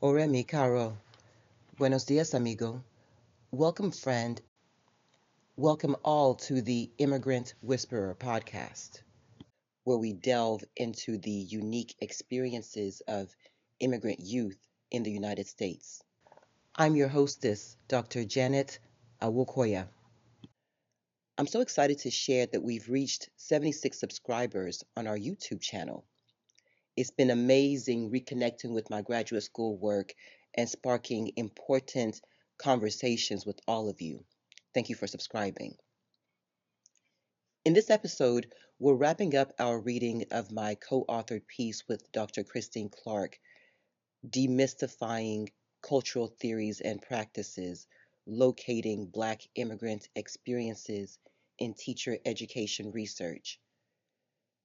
Ore mi caro. Buenos dias, amigo. Welcome, friend. Welcome all to the Immigrant Whisperer podcast, where we delve into the unique experiences of immigrant youth in the United States. I'm your hostess, Dr. Janet Awokoya. I'm so excited to share that we've reached 76 subscribers on our YouTube channel. It's been amazing reconnecting with my graduate school work and sparking important conversations with all of you. Thank you for subscribing. In this episode, we're wrapping up our reading of my co-authored piece with Dr. Christine Clark, Demystifying Cultural Theories and Practices, Locating Black Immigrant Experiences in Teacher Education Research.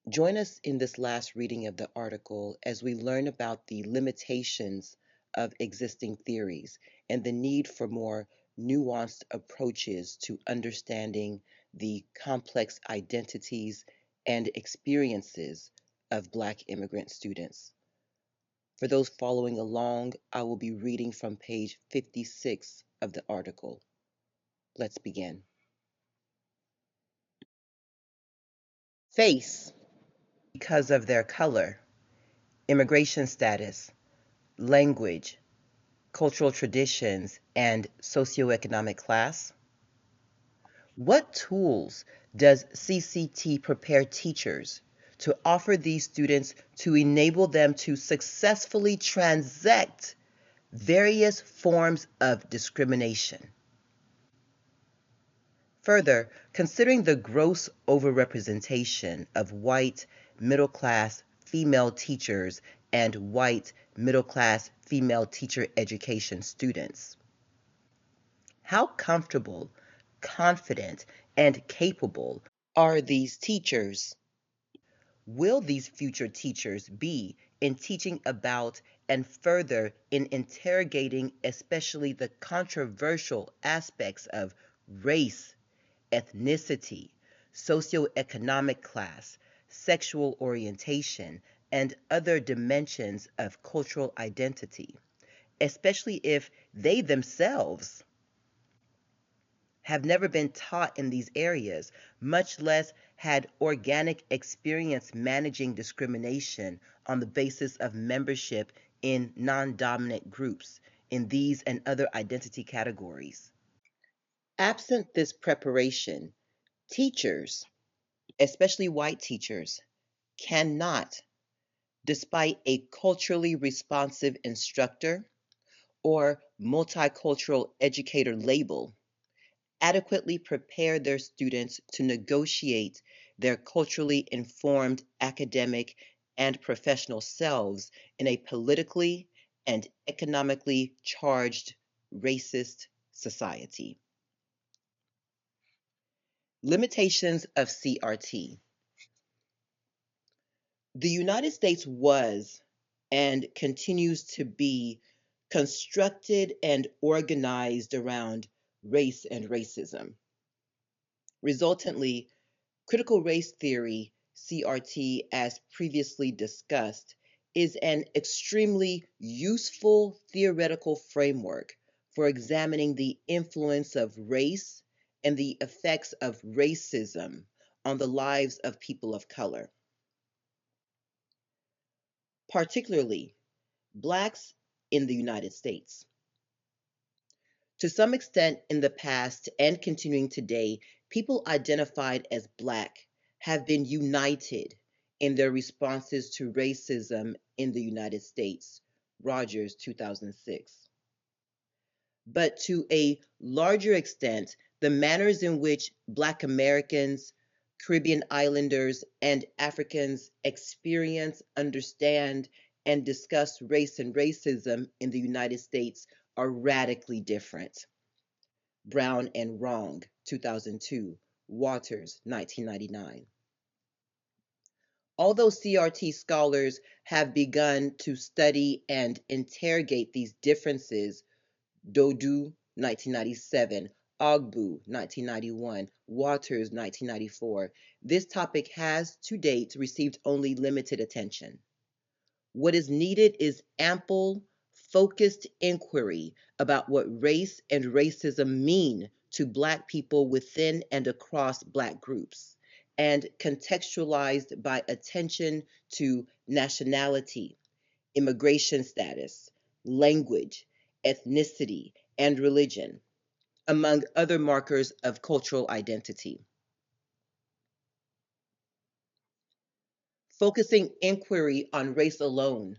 Join us in this last reading of the article as we learn about the limitations of existing theories and the need for more nuanced approaches to understanding the complex identities and experiences of Black immigrant students. For those following along, I will be reading from page 56 of the article. Let's begin. Face, because of their color, immigration status, language, cultural traditions, and socioeconomic class? What tools does CCT prepare teachers to offer these students to enable them to successfully transact various forms of discrimination? Further, considering the gross overrepresentation of white middle-class female teachers and white middle-class female teacher education students, how comfortable, confident, and capable are these teachers? Will these future teachers be in teaching about and further in interrogating especially the controversial aspects of race, ethnicity, socioeconomic class, sexual orientation, and other dimensions of cultural identity, especially if they themselves have never been taught in these areas, much less had organic experience managing discrimination on the basis of membership in non-dominant groups in these and other identity categories? Absent this preparation, teachers, especially white teachers, cannot, despite a culturally responsive instructor or multicultural educator label, adequately prepare their students to negotiate their culturally informed academic and professional selves in a politically and economically charged racist society. Limitations of CRT. The United States was and continues to be constructed and organized around race and racism. Resultantly, critical race theory, CRT, as previously discussed, is an extremely useful theoretical framework for examining the influence of race and the effects of racism on the lives of people of color, particularly Blacks in the United States. To some extent in the past and continuing today, people identified as Black have been united in their responses to racism in the United States. Rogers, 2006. But to a larger extent, the manners in which Black Americans, Caribbean islanders, and Africans experience, understand, and discuss race and racism in the United States are radically different. Brown and Wrong, 2002, Waters, 1999. Although CRT scholars have begun to study and interrogate these differences, Dodu, 1997, Ogbu, 1991, Waters, 1994, this topic has to date received only limited attention. What is needed is ample, focused inquiry about what race and racism mean to Black people within and across Black groups, and contextualized by attention to nationality, immigration status, language, ethnicity, and religion, among other markers of cultural identity. Focusing inquiry on race alone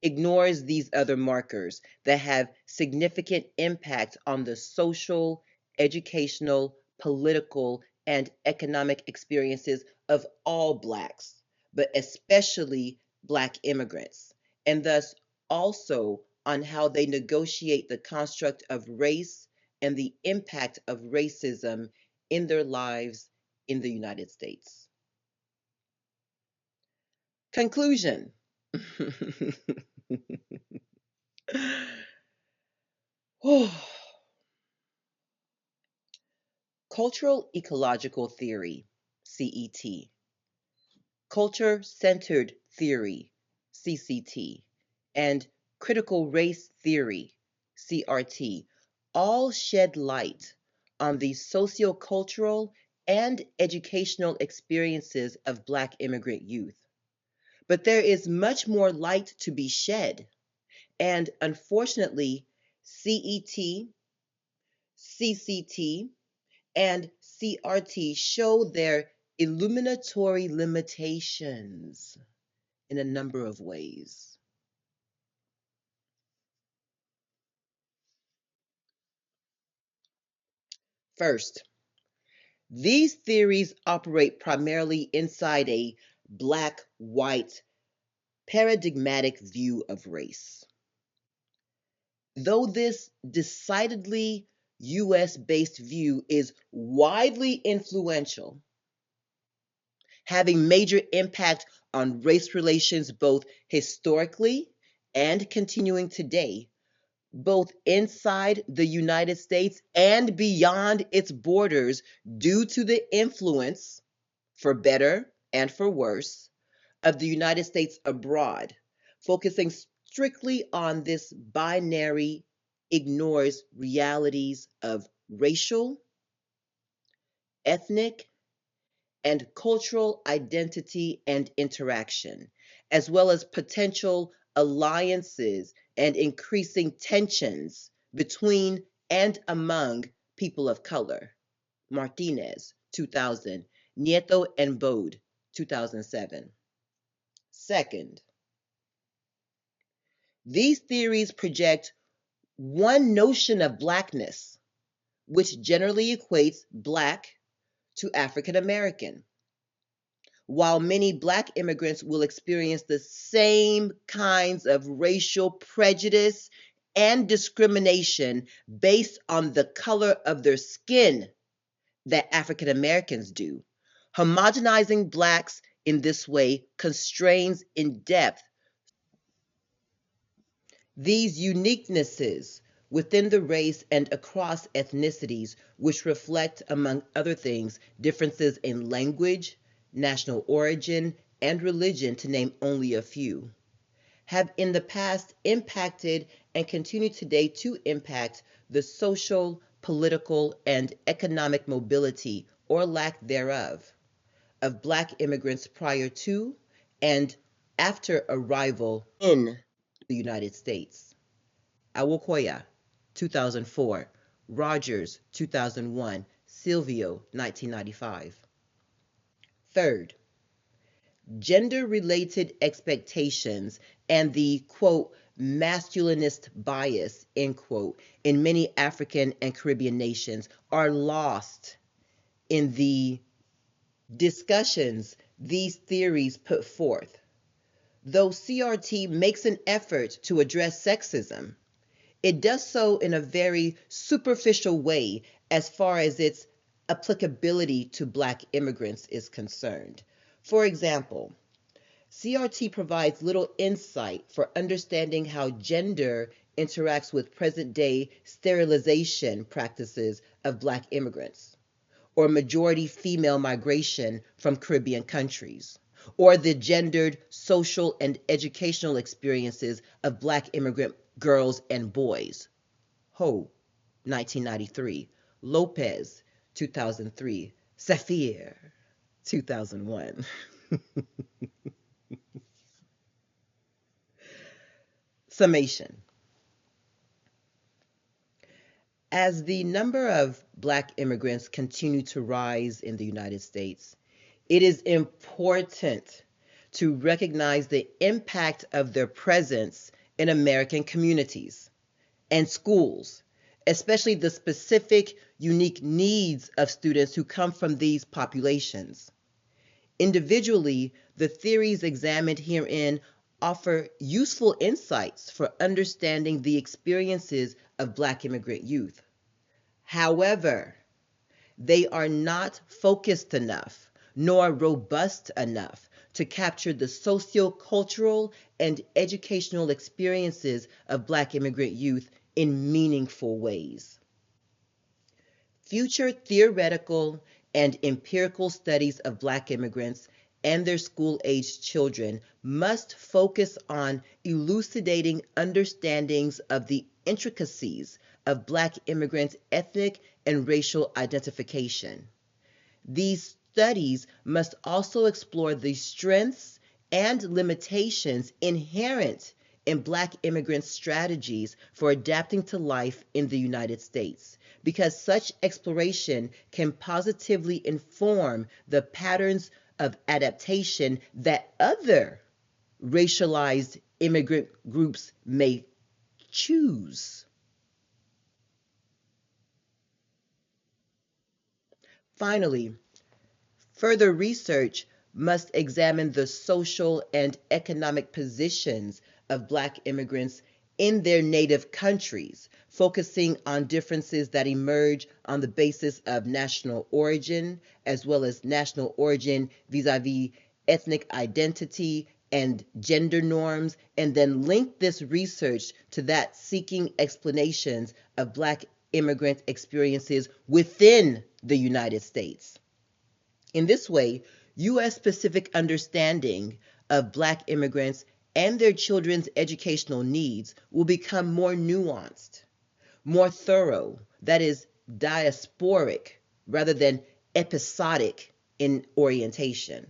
ignores these other markers that have significant impact on the social, educational, political, and economic experiences of all Blacks, but especially Black immigrants, and thus also on how they negotiate the construct of race and the impact of racism in their lives in the United States. Conclusion. Cultural Ecological Theory, CET, Culture-Centered Theory, CCT, and Critical Race Theory, CRT, all shed light on the sociocultural and educational experiences of Black immigrant youth. But there is much more light to be shed, and unfortunately, CET, CCT, and CRT show their illuminatory limitations in a number of ways. First, these theories operate primarily inside a Black-white paradigmatic view of race. Though this decidedly US-based view is widely influential, having major impact on race relations both historically and continuing today, both inside the United States and beyond its borders, due to the influence, for better and for worse, of the United States abroad, focusing strictly on this binary ignores realities of racial, ethnic, and cultural identity and interaction, as well as potential alliances and increasing tensions between and among people of color. Martinez, 2000, Nieto and Bode, 2007. Second, these theories project one notion of Blackness, which generally equates Black to African American. While many Black immigrants will experience the same kinds of racial prejudice and discrimination based on the color of their skin that African Americans do, homogenizing Blacks in this way constrains in depth these uniquenesses within the race and across ethnicities, which reflect, among other things, differences in language, national origin, and religion, to name only a few, have in the past impacted and continue today to impact the social, political, and economic mobility, or lack thereof, of Black immigrants prior to and after arrival in the United States. Awokoya, 2004, Rogers, 2001, Silvio, 1995. Third, gender-related expectations and the, quote, masculinist bias, end quote, in many African and Caribbean nations are lost in the discussions these theories put forth. Though CRT makes an effort to address sexism, it does so in a very superficial way as far as its applicability to Black immigrants is concerned. For example, CRT provides little insight for understanding how gender interacts with present-day sterilization practices of Black immigrants, or majority female migration from Caribbean countries, or the gendered social and educational experiences of Black immigrant Girls and Boys, Ho, 1993, Lopez, 2003, Saphir, 2001. Summation. As the number of Black immigrants continue to rise in the United States, it is important to recognize the impact of their presence in American communities and schools, especially the specific, unique needs of students who come from these populations. Individually, the theories examined herein offer useful insights for understanding the experiences of Black immigrant youth. However, they are not focused enough nor robust enough to capture the socio-cultural and educational experiences of Black immigrant youth in meaningful ways. Future theoretical and empirical studies of Black immigrants and their school-aged children must focus on elucidating understandings of the intricacies of Black immigrants' ethnic and racial identification. These studies must also explore the strengths and limitations inherent in Black immigrant strategies for adapting to life in the United States, because such exploration can positively inform the patterns of adaptation that other racialized immigrant groups may choose. Finally, further research must examine the social and economic positions of Black immigrants in their native countries, focusing on differences that emerge on the basis of national origin, as well as national origin vis-a-vis ethnic identity and gender norms, and then link this research to that seeking explanations of Black immigrant experiences within the United States. In this way, U.S.-specific understanding of Black immigrants and their children's educational needs will become more nuanced, more thorough, that is, diasporic rather than episodic in orientation,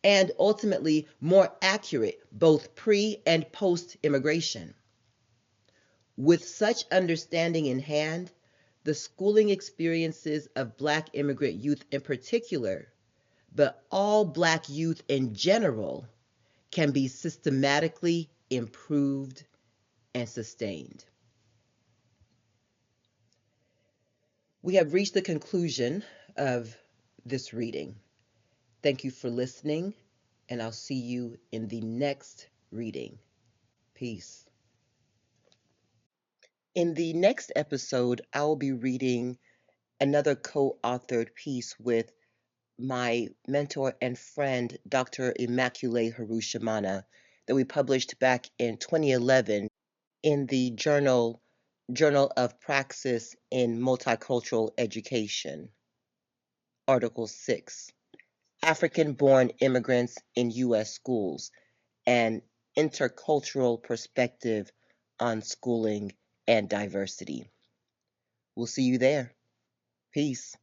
and ultimately more accurate both pre and post immigration. With such understanding in hand, the schooling experiences of Black immigrant youth in particular, but all Black youth in general, can be systematically improved and sustained. We have reached the conclusion of this reading. Thank you for listening, and I'll see you in the next reading. Peace. In the next episode, I will be reading another co-authored piece with my mentor and friend, Dr. Immaculée Harushimana, that we published back in 2011 in the Journal of Praxis in Multicultural Education, Article 6, African-Born Immigrants in U.S. Schools, an Intercultural Perspective on Schooling and Diversity. We'll see you there. Peace.